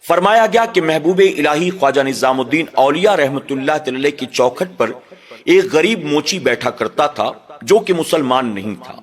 فرمایا گیا کہ محبوب الہی خواجہ نظام الدین اولیاء رحمت اللہ علیہ کی چوکھٹ پر ایک غریب موچی بیٹھا کرتا تھا جو کہ مسلمان نہیں تھا۔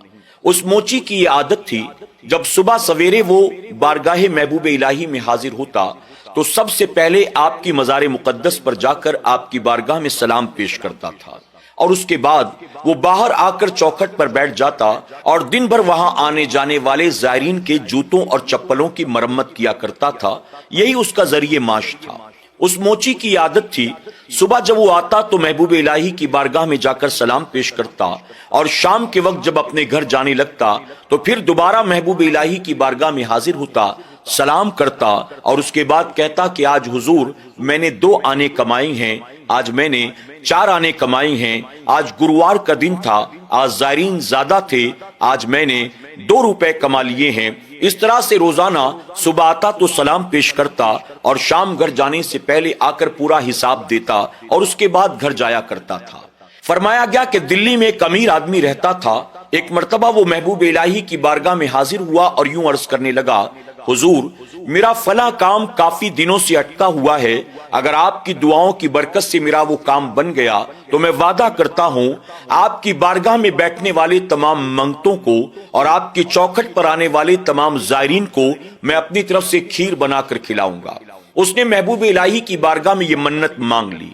اس موچی کی یہ عادت تھی جب صبح سویرے وہ بارگاہ محبوب الہی میں حاضر ہوتا تو سب سے پہلے آپ کی مزار مقدس پر جا کر آپ کی بارگاہ میں سلام پیش کرتا تھا، اور اس کے بعد وہ باہر آ کر چوکھٹ پر بیٹھ جاتا اور دن بھر وہاں آنے جانے والے زائرین کے جوتوں اور چپلوں کی مرمت کیا کرتا تھا۔ یہی اس کا ذریعہ معاش تھا۔ اس موچی کی عادت تھی صبح جب وہ آتا تو محبوب الہی کی بارگاہ میں جا کر سلام پیش کرتا، اور شام کے وقت جب اپنے گھر جانے لگتا تو پھر دوبارہ محبوب الہی کی بارگاہ میں حاضر ہوتا، سلام کرتا اور اس کے بعد کہتا کہ آج حضور میں نے 2 آنے کمائی ہیں، آج میں نے 4 آنے کمائی ہیں، آج گروار کا دن تھا، آج زائرین زیادہ تھے، آج میں نے 2 روپے کما لیے ہیں۔ اس طرح سے روزانہ صبح آتا تو سلام پیش کرتا اور شام گھر جانے سے پہلے آ کر پورا حساب دیتا اور اس کے بعد گھر جایا کرتا تھا۔ فرمایا گیا کہ دلی میں ایک امیر آدمی رہتا تھا۔ ایک مرتبہ وہ محبوب الہی کی بارگاہ میں حاضر ہوا اور یوں عرض کرنے لگا، حضور میرا فلاں کام کافی دنوں سے اٹکا ہوا ہے، اگر آپ کی دعاؤں کی برکت سے میرا وہ کام بن گیا تو میں وعدہ کرتا ہوں آپ کی بارگاہ میں بیٹھنے والے تمام منگتوں کو اور آپ کی چوکھٹ پر آنے والے تمام زائرین کو میں اپنی طرف سے کھیر بنا کر کھلاؤں گا۔ اس نے محبوب الہی کی بارگاہ میں یہ منت مانگ لی۔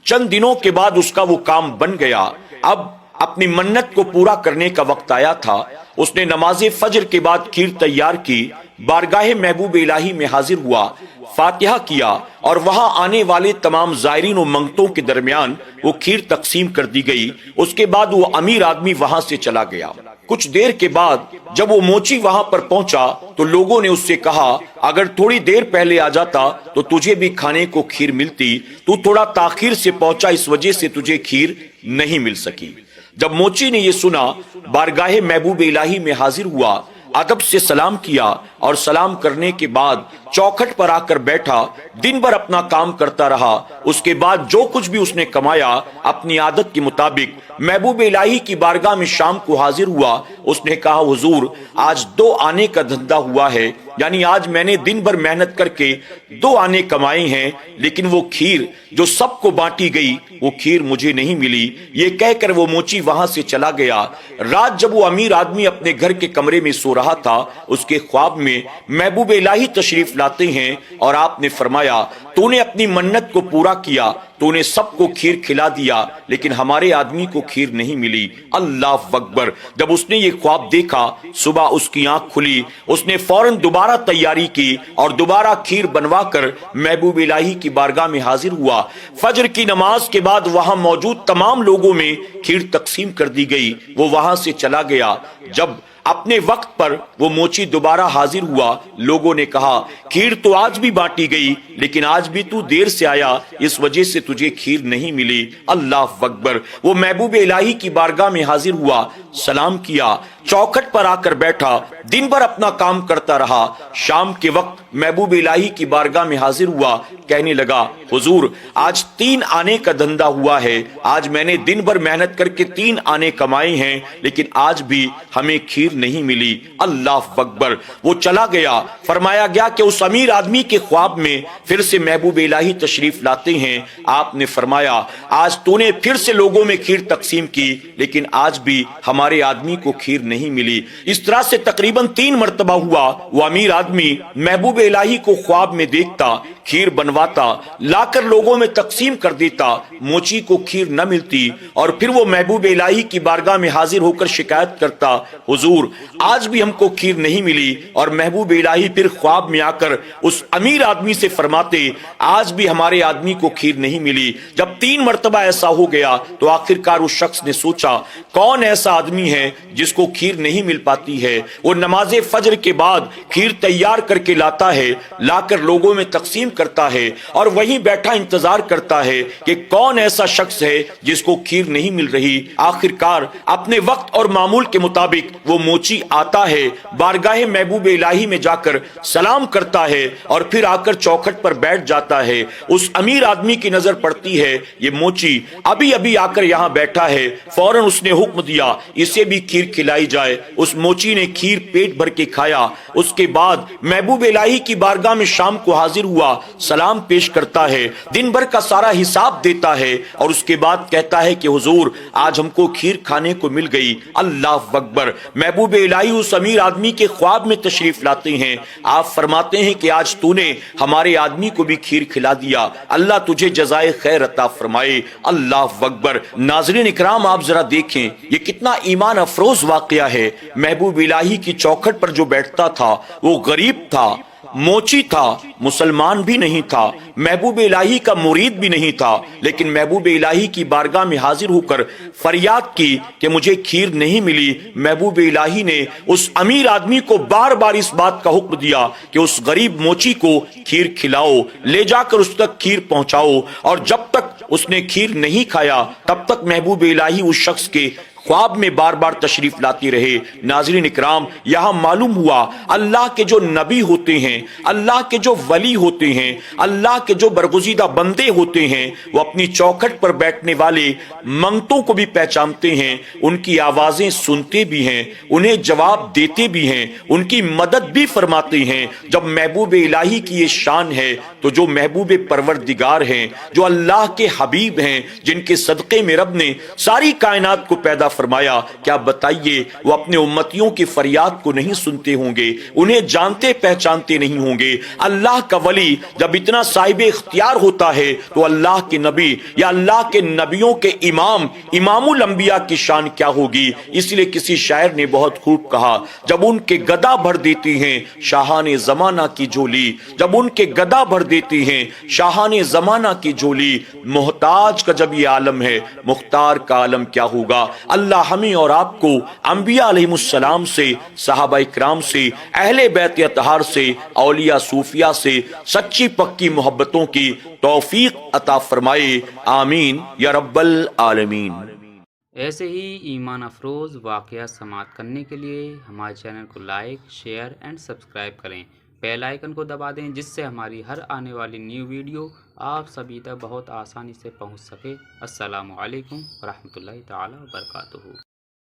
چند دنوں کے بعد اس کا وہ کام بن گیا۔ اب اپنی منت کو پورا کرنے کا وقت آیا تھا۔ اس نے نماز فجر کے بعد کھیر تیار کی، بارگاہ محبوب الہی میں حاضر ہوا، فاتحہ کیا اور وہاں آنے والے تمام زائرین و منگتوں کے درمیان وہ کھیر تقسیم کر دی گئی۔ اس کے بعد وہ امیر آدمی وہاں سے چلا گیا۔ کچھ دیر کے بعد جب وہ موچی وہاں پر پہنچا تو لوگوں نے اس سے کہا، اگر تھوڑی دیر پہلے آ جاتا تو تجھے بھی کھانے کو کھیر ملتی، تو تھوڑا تاخیر سے پہنچا اس وجہ سے تجھے کھیر نہیں مل سکی۔ جب موچی نے یہ سنا، بارگاہ محبوب الہی میں حاضر ہوا، ادب سے سلام کیا اور سلام کرنے کے بعد چوکھٹ پر آ کر بیٹھا، دن بھر اپنا کام کرتا رہا۔ اس کے بعد جو کچھ بھی اس نے کمایا اپنی عادت کے مطابق محبوب الہی کی بارگاہ میں شام کو حاضر ہوا۔ اس نے کہا، حضور آج 2 آنے کا دھندا ہوا ہے، یعنی آج میں نے دن بھر محنت کر کے 2 آنے کمائے ہیں، لیکن وہ کھیر جو سب کو بانٹی گئی وہ کھیر مجھے نہیں ملی۔ یہ کہہ کر وہ موچی وہاں سے چلا گیا۔ رات جب وہ امیر آدمی اپنے گھر کے کمرے میں سو رہا تھا، اس کے خواب میں محبوب الہی تشریف لاتے ہیں اور آپ نے فرمایا، تو نے اپنی منت کو پورا کیا، تو نے سب کو کھیر کھلا دیا، لیکن ہمارے آدمی کو کھیر نہیں ملی۔ اللہ اکبر۔ جب اس نے یہ خواب دیکھا، صبح اس کی آنکھ کھلی، اس نے فوراً دوبارہ تیاری کی اور دوبارہ کھیر بنوا کر محبوب الہی کی بارگاہ میں حاضر ہوا۔ فجر کی نماز کے بعد وہاں موجود تمام لوگوں میں کھیر تقسیم کر دی گئی۔ وہ وہاں سے چلا گیا۔ جب اپنے وقت پر وہ موچی دوبارہ حاضر ہوا، لوگوں نے کہا، کھیر تو آج بھی بانٹی گئی، لیکن آج بھی تو دیر سے آیا، اس وجہ سے تجھے کھیر نہیں ملی۔ اللہ اکبر۔ وہ محبوب الہی کی بارگاہ میں حاضر ہوا، سلام کیا، چوکھٹ پر آ کر بیٹھا، دن بھر اپنا کام کرتا رہا۔ شام کے وقت محبوب الہی کی بارگاہ میں حاضر ہوا، کہنے لگا، حضور آج 3 آنے کا دھندا ہوا ہے، آج میں نے دن بھر محنت کر کے 3 آنے کمائے ہیں، لیکن آج بھی ہمیں کھیر نہیں ملی۔ اللہ اکبر۔ وہ چلا گیا۔ فرمایا گیا کہ اس امیر آدمی کے خواب میں پھر سے محبوب الہی تشریف لاتے ہیں۔ آپ نے فرمایا، آج تو نے پھر سے لوگوں میں کھیر تقسیم کی، لیکن آج بھی ہمارے آدمی کو کھیر نہیں ملی۔ اس طرح سے تقریباً 3 مرتبہ ہوا۔ وہ امیر آدمی محبوب الہی کو خواب میں دیکھتا، کھیر بنواتا، لا کر لوگوں میں تقسیم کر دیتا، موچی کو کھیر نہ ملتی، اور پھر وہ محبوب الہی کی بارگاہ میں حاضر ہو کر شکایت کرتا، حضور آج بھی ہم کو کھیر نہیں ملی، اور محبوب الہی پھر خواب میں آ کر اس امیر آدمی سے فرماتے، آج بھی ہمارے آدمی کو کھیر نہیں ملی۔ جب 3 مرتبہ ایسا ہو گیا تو آخرکار اس شخص نے سوچا، کون ایسا آدمی ہے جس کو کھیر نہیں مل پاتی ہے؟ وہ نماز فجر کے بعد کھیر تیار کر کے لاتا ہے، لا کر لوگوں میں تقسیم کرتا ہے، اور وہیں بیٹھا انتظار کرتا ہے کہ کون ایسا شخص ہے جس کو کھیر نہیں مل رہی۔ آخرکار اپنے وقت اور معمول کے مطابق وہ موچی آتا ہے، بارگاہ محبوب الہی میں جا کر سلام کرتا ہے اور پھر آ کر چوکھٹ پر بیٹھ جاتا ہے۔ اس امیر آدمی کی نظر پڑتی ہے، یہ موچی ابھی ابھی آ کر یہاں بیٹھا ہے، فوراً اس نے حکم دیا اسے بھی کھیر کھلائی جائے۔ اس موچی نے کھیر پیٹ بھر کے کھایا۔ اس کے بعد محبوب الہی کی بارگاہ میں شام کو حاضر ہوا، سلام پیش کرتا ہے، دن بھر کا سارا حساب دیتا ہے اور اس کے بعد کہتا ہے کہ حضور آج ہم کو کھیر کھانے کو مل گئی۔ اللہ اکبر! محبوب الہی اس امیر آدمی کے خواب میں تشریف لاتے ہیں۔ آپ فرماتے ہیں کہ آج تو نے ہمارے آدمی کو بھی کھیر کھلا دیا، اللہ تجھے جزائے خیر عطا فرمائے۔ اللہ اکبر! ناظرین اکرام، آپ ذرا دیکھیں یہ کتنا ایمان افروز واقعہ ہے۔ محبوب الہی کی چوکھٹ پر جو بیٹھتا تھا وہ غریب تھا، موچی تھا، مسلمان بھی نہیں تھا، محبوب الہی کا مرید بھی نہیں تھا، لیکن محبوب الہی کی بارگاہ میں حاضر ہو کر فریاد کی کہ مجھے کھیر نہیں ملی۔ محبوب الہی نے اس امیر آدمی کو بار بار اس بات کا حکم دیا کہ اس غریب موچی کو کھیر کھلاؤ، لے جا کر اس تک کھیر پہنچاؤ، اور جب تک اس نے کھیر نہیں کھایا تب تک محبوب الہی اس شخص کے خواب میں بار بار تشریف لاتی رہے۔ ناظرین اکرام، یہاں معلوم ہوا اللہ کے جو نبی ہوتے ہیں، اللہ کے جو ولی ہوتے ہیں، اللہ کے جو برگزیدہ بندے ہوتے ہیں، وہ اپنی چوکھٹ پر بیٹھنے والے منگتوں کو بھی پہچانتے ہیں، ان کی آوازیں سنتے بھی ہیں، انہیں جواب دیتے بھی ہیں، ان کی مدد بھی فرماتے ہیں۔ جب محبوب الہی کی یہ شان ہے تو جو محبوب پروردگار ہیں، جو اللہ کے حبیب ہیں، جن کے صدقے میں رب نے ساری کائنات کو پیدا فرمایا، کیا بتائیے وہ اپنے امتیوں کی فریاد کو نہیں سنتے ہوں گے، انہیں جانتے پہچانتے نہیں ہوں گے؟ اللہ کا ولی جب اتنا صاحب اختیار ہوتا ہے تو اللہ کے نبی یا اللہ کے نبیوں کے امام الانبیاء کی شان کیا ہوگی؟ اس لیے کسی شاعر نے بہت خوب کہا، جب ان کے گدا بھر دیتی ہیں شاہان زمانہ کی جھولی، جب ان کے گدا بھر دیتی ہیں شاہان زمانہ کی جھولی، محتاج کا جب یہ عالم ہے مختار کا عالم کیا ہوگا؟ اللہ ہمیں اور آپ کو انبیاء علیہ السلام سے، صحابہ اکرام سے، اہل بیت اطہار سے، اولیاء صوفیاء سے سچی پکی محبتوں کی توفیق عطا فرمائے، آمین یا رب العالمین۔ ایسے ہی ایمان افروز واقعہ سماعت کرنے کے لیے ہمارے چینل کو لائک، شیئر اینڈ سبسکرائب کریں، بیل آئیکن کو دبا دیں جس سے ہماری ہر آنے والی نیو ویڈیو آپ سبھی تک بہت آسانی سے پہنچ سکے۔ السلام علیکم ورحمۃ اللہ تعالی وبرکاتہ۔